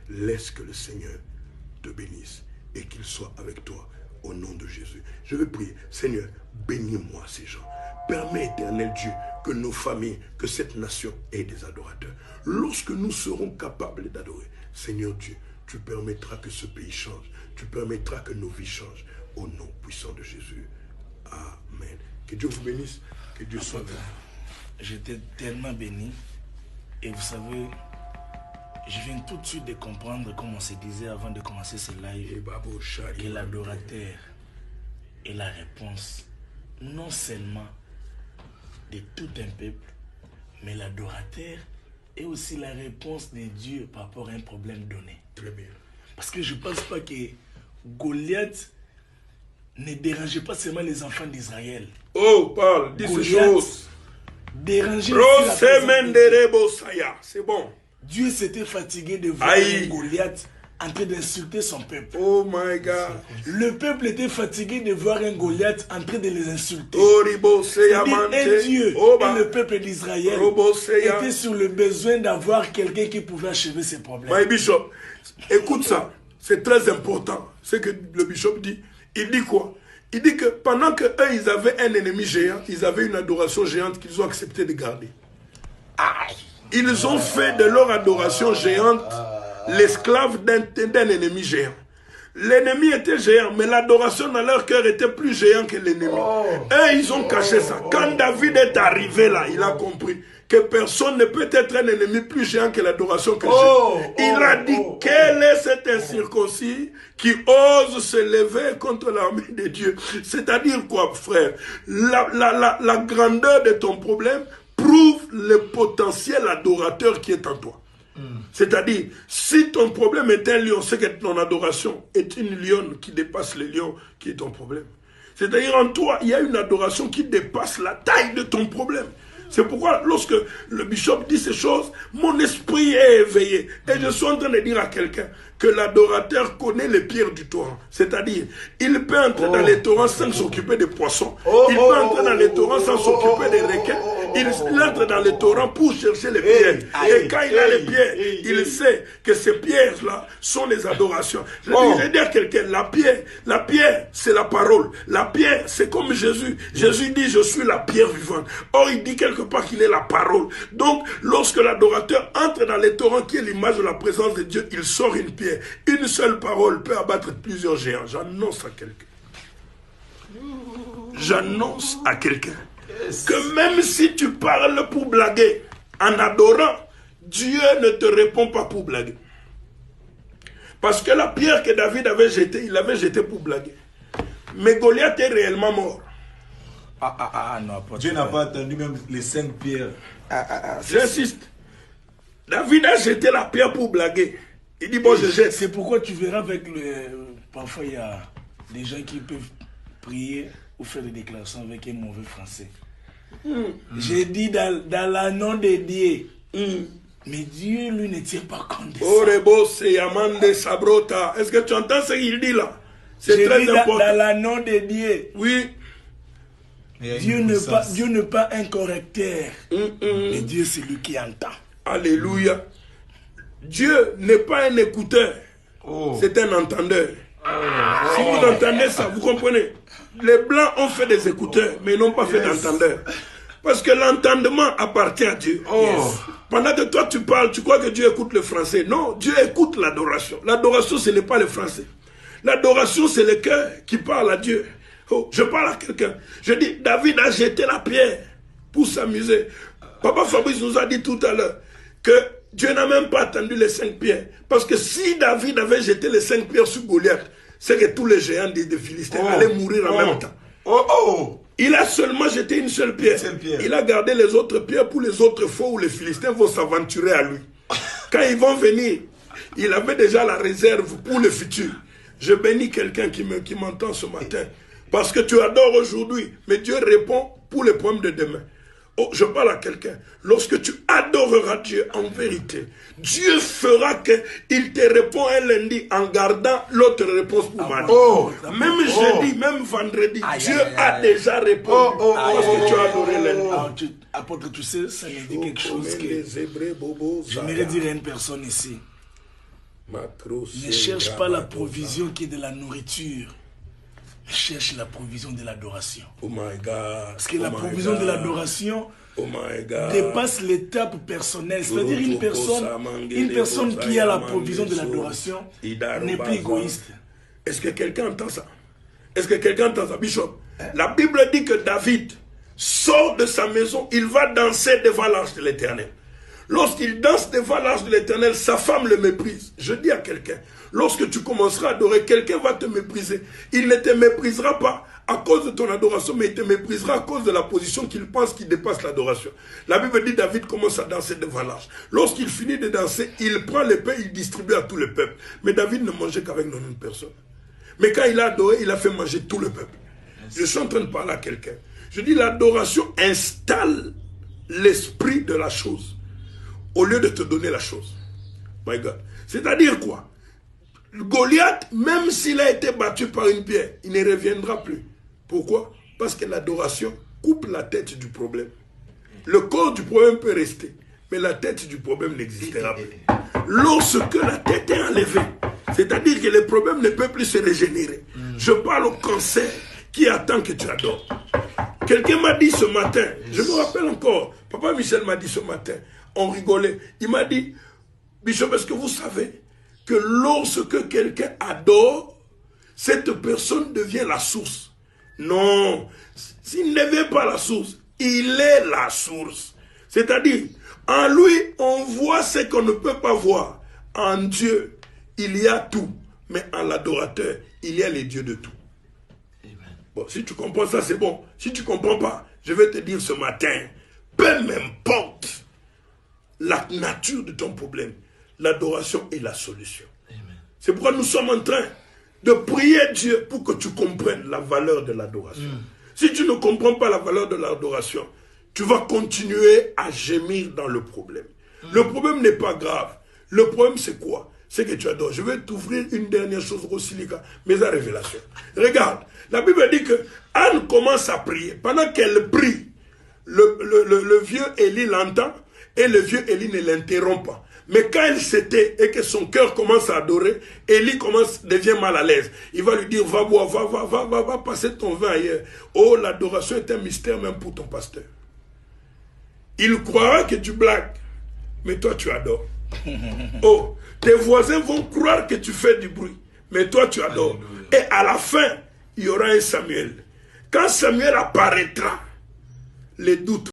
Laisse que le Seigneur te bénisse et qu'il soit avec toi au nom de Jésus. Je vais prier. Seigneur, bénis-moi ces gens. Permets, éternel Dieu, que nos familles, que cette nation ait des adorateurs. Lorsque nous serons capables d'adorer, Seigneur Dieu, tu permettras que ce pays change. Tu permettras que nos vies changent. Au nom puissant de Jésus. Amen. Que Dieu vous bénisse. Que Dieu soit avec vous. J'étais tellement béni. Et vous savez, je viens tout de suite de comprendre, comme on se disait avant de commencer ce live, que l'adorateur est la réponse, non seulement de tout un peuple, mais l'adorateur est aussi la réponse de Dieu par rapport à un problème donné. Très bien. Parce que je ne pense pas que Goliath ne dérangeait pas seulement les enfants d'Israël. Oh, parle, dis ces choses. Dérangeait c'est bon. Dieu s'était fatigué de voir un Goliath en train d'insulter son peuple. Oh my God. Le peuple était fatigué de voir un Goliath en train de les insulter. Et Dieu et le peuple d'Israël étaient sur le besoin d'avoir quelqu'un qui pouvait achever ses problèmes. My bishop, écoute ça. C'est très important. Ce que le bishop dit. Il dit quoi? Il dit que pendant qu'eux, ils avaient un ennemi géant, ils avaient une adoration géante qu'ils ont accepté de garder. Ils ont fait de leur adoration géante l'esclave d'un ennemi géant. L'ennemi était géant, mais l'adoration dans leur cœur était plus géant que l'ennemi. Eux, ils ont caché ça. Quand David est arrivé là, il a compris que personne ne peut être un ennemi plus géant que l'adoration que j'ai. Il a dit, quel est cet incirconcis qui ose se lever contre l'armée de Dieu? C'est-à-dire quoi, frère? La grandeur de ton problème prouve le potentiel adorateur qui est en toi. C'est-à-dire, si ton problème est un lion, c'est que ton adoration est une lionne qui dépasse le lion qui est ton problème. C'est-à-dire, en toi, il y a une adoration qui dépasse la taille de ton problème. C'est pourquoi, lorsque le bishop dit ces choses, mon esprit est éveillé. Et je suis en train de dire à quelqu'un que l'adorateur connaît les pierres du torrent. C'est-à-dire, il peut entrer dans les torrents sans s'occuper des poissons. Il peut entrer dans les torrents sans s'occuper des requins. Il entre dans les torrents pour chercher les pierres. Et quand il a les pierres, il sait que ces pierres-là sont les adorations. Je dis à quelqu'un, la pierre, c'est la parole. La pierre, c'est comme Jésus. Jésus dit, je suis la pierre vivante. Or, il dit quelque part qu'il est la parole. Donc, lorsque l'adorateur entre dans les torrents qui est l'image de la présence de Dieu, il sort une pierre. Une seule parole peut abattre plusieurs géants. J'annonce à quelqu'un. J'annonce à quelqu'un que même si tu parles pour blaguer, en adorant, Dieu ne te répond pas pour blaguer. Parce que la pierre que David avait jetée, il l'avait jetée pour blaguer. Mais Goliath est réellement mort. Non, Dieu n'a pas attendu même les 5 pierres. J'insiste. David a jeté la pierre pour blaguer. Il dit, bon, je jette. C'est pourquoi tu verras avec le... Parfois, il y a des gens qui peuvent prier ou faire des déclarations avec un mauvais français. J'ai dit dans la nom de Dieu. Mais Dieu, lui, ne tient pas compte de ça. Est-ce que tu entends ce qu'il dit là? C'est très important. Dans la nom de Dieu. Oui. Dieu n'est pas un correcteur. Mais Dieu, c'est lui qui entend. Alléluia. Dieu n'est pas un écouteur. C'est un entendeur. Si vous entendez ça, vous comprenez. Les Blancs ont fait des écouteurs, mais ils n'ont pas fait d'entendeurs. Parce que l'entendement appartient à Dieu. Pendant que toi tu parles, tu crois que Dieu écoute le français. Non, Dieu écoute l'adoration. L'adoration, ce n'est pas le français. L'adoration, c'est le cœur qui parle à Dieu. Je parle à quelqu'un. Je dis, David a jeté la pierre pour s'amuser. Papa Fabrice nous a dit tout à l'heure que Dieu n'a même pas attendu les 5 pierres. Parce que si David avait jeté les 5 pierres sur Goliath, c'est que tous les géants des Philistins allaient mourir en même temps. Il a seulement jeté une seule pierre. Il a gardé les autres pierres pour les autres fois où les Philistins vont s'aventurer à lui. Quand ils vont venir, il avait déjà la réserve pour le futur. Je bénis quelqu'un qui m'entend ce matin. Parce que tu adores aujourd'hui, mais Dieu répond pour les problèmes de demain. Je parle à quelqu'un. Lorsque tu adoreras Dieu en vérité, Dieu fera qu'il te répond un lundi en gardant l'autre réponse pour mardi. Même jeudi, même vendredi, Dieu a déjà répondu parce que tu as adoré lundi. Apôtre, tu sais, ça me dit quelque chose que j'aimerais dire à une personne ici. Ne cherche pas la provision qui est de la nourriture. Cherche la provision de l'adoration. Oh my God. Parce que la provision de l'adoration dépasse l'étape personnelle. C'est-à-dire une personne qui a la provision de l'adoration n'est plus égoïste. Est-ce que quelqu'un entend ça? Est-ce que quelqu'un entend ça, Bishop? La Bible dit que David sort de sa maison, il va danser devant l'arche de l'Éternel. Lorsqu'il danse devant l'arche de l'Éternel, sa femme le méprise. Je dis à quelqu'un, lorsque tu commenceras à adorer, quelqu'un va te mépriser. Il ne te méprisera pas à cause de ton adoration, mais il te méprisera à cause de la position qu'il pense qui dépasse l'adoration. La Bible dit David commence à danser devant l'arche. Lorsqu'il finit de danser, il prend les pains, il distribue à tout le peuple. Mais David ne mangeait qu'avec 90 personnes. Mais quand il a adoré, il a fait manger tout le peuple. Je suis en train de parler à quelqu'un. Je dis l'adoration installe l'esprit de la chose au lieu de te donner la chose. My God. C'est-à-dire quoi? Goliath, même s'il a été battu par une pierre, il ne reviendra plus. Pourquoi? Parce que l'adoration coupe la tête du problème. Le corps du problème peut rester, mais la tête du problème n'existera plus. Lorsque la tête est enlevée, c'est-à-dire que le problème ne peut plus se régénérer. Je parle au cancer qui attend que tu adores. Quelqu'un m'a dit ce matin, je me rappelle encore, Papa Michel m'a dit ce matin, on rigolait, il m'a dit, Bishop, est-ce que vous savez que lorsque quelqu'un adore, cette personne devient la source? Non, s'il ne devient pas la source, il est la source. C'est-à-dire, en lui, on voit ce qu'on ne peut pas voir. En Dieu, il y a tout, mais en l'adorateur, il y a les dieux de tout. Bon, si tu comprends ça, c'est bon. Si tu ne comprends pas, je vais te dire ce matin, peu m'importe la nature de ton problème, l'adoration est la solution. C'est pourquoi nous sommes en train de prier Dieu pour que tu comprennes la valeur de l'adoration. Si tu ne comprends pas la valeur de l'adoration, tu vas continuer à gémir dans le problème. Le problème n'est pas grave. Le problème, c'est quoi? C'est que tu adores. Je vais t'ouvrir une dernière chose, Rosilika, mais à révélation. Regarde, la Bible dit que Anne commence à prier. Pendant qu'elle prie, le vieux Élie l'entend et le vieux Élie ne l'interrompt pas. Mais quand elle s'était et que son cœur commence à adorer, Élie devient mal à l'aise. Il va lui dire, va boire, va passer ton vin ailleurs. Oh, l'adoration est un mystère même pour ton pasteur. Il croira que tu blagues, mais toi tu adores. Oh, tes voisins vont croire que tu fais du bruit, mais toi tu adores. Alléluia. Et à la fin, il y aura un Samuel. Quand Samuel apparaîtra, les doutes